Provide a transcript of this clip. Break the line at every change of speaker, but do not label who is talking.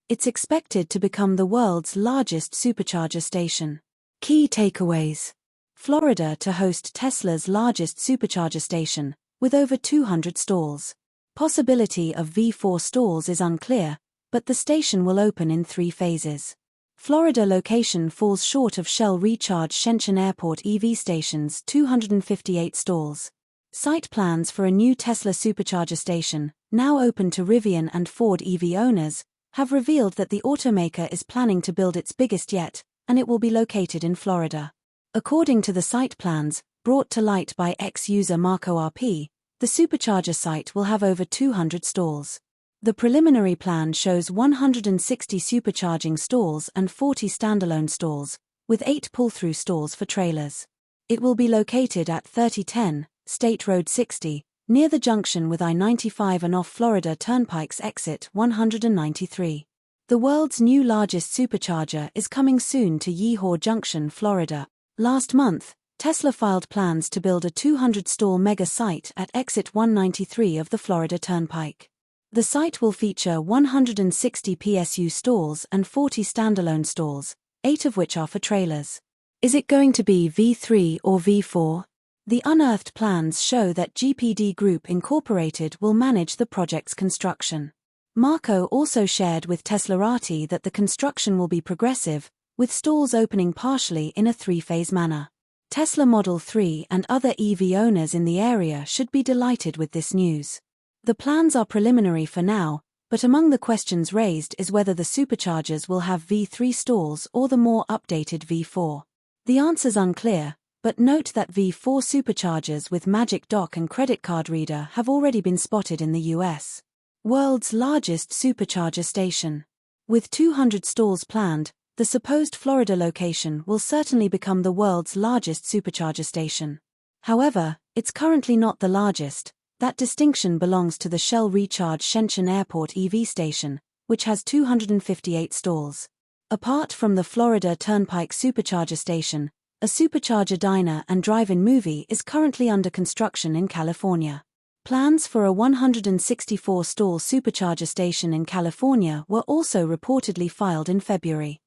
It's expected to become the world's largest supercharger station. Key takeaways. Florida to host Tesla's largest supercharger station, with over 200 stalls. Possibility of V4 stalls is unclear, but the station will open in 3 phases. Florida location falls short of Shell Recharge Shenzhen Airport EV station's 258 stalls. Site plans for a new Tesla Supercharger station, now open to Rivian and Ford EV owners, have revealed that the automaker is planning to build its biggest yet, and it will be located in Florida. According to the site plans, brought to light by ex-user MarcoRP, the supercharger site will have over 200 stalls. The preliminary plan shows 160 supercharging stalls and 40 standalone stalls, with 8 pull-through stalls for trailers. It will be located at 3010 State Road 60, near the junction with I-95 and off Florida Turnpike's exit 193. The world's new largest supercharger is coming soon to Yeehaw Junction, Florida. Last month, Tesla filed plans to build a 200-stall mega site at exit 193 of the Florida Turnpike. The site will feature 160 PSU stalls and 40 standalone stalls, 8 of which are for trailers. Is it going to be V3 or V4? The unearthed plans show that GPD Group Incorporated will manage the project's construction. Marco also shared with Teslarati that the construction will be progressive, with stalls opening partially in a 3-phase manner. Tesla Model 3 and other EV owners in the area should be delighted with this news. The plans are preliminary for now, but among the questions raised is whether the superchargers will have V3 stalls or the more updated V4. The answer's unclear, but note that V4 superchargers with Magic Dock and credit card reader have already been spotted in the US. World's largest supercharger station. With 200 stalls planned, the supposed Florida location will certainly become the world's largest supercharger station. However, it's currently not the largest. That distinction belongs to the Shell Recharge Shenzhen Airport EV station, which has 258 stalls. Apart from the Florida Turnpike Supercharger station, a supercharger diner and drive-in movie is currently under construction in California. Plans for a 164-stall supercharger station in California were also reportedly filed in February.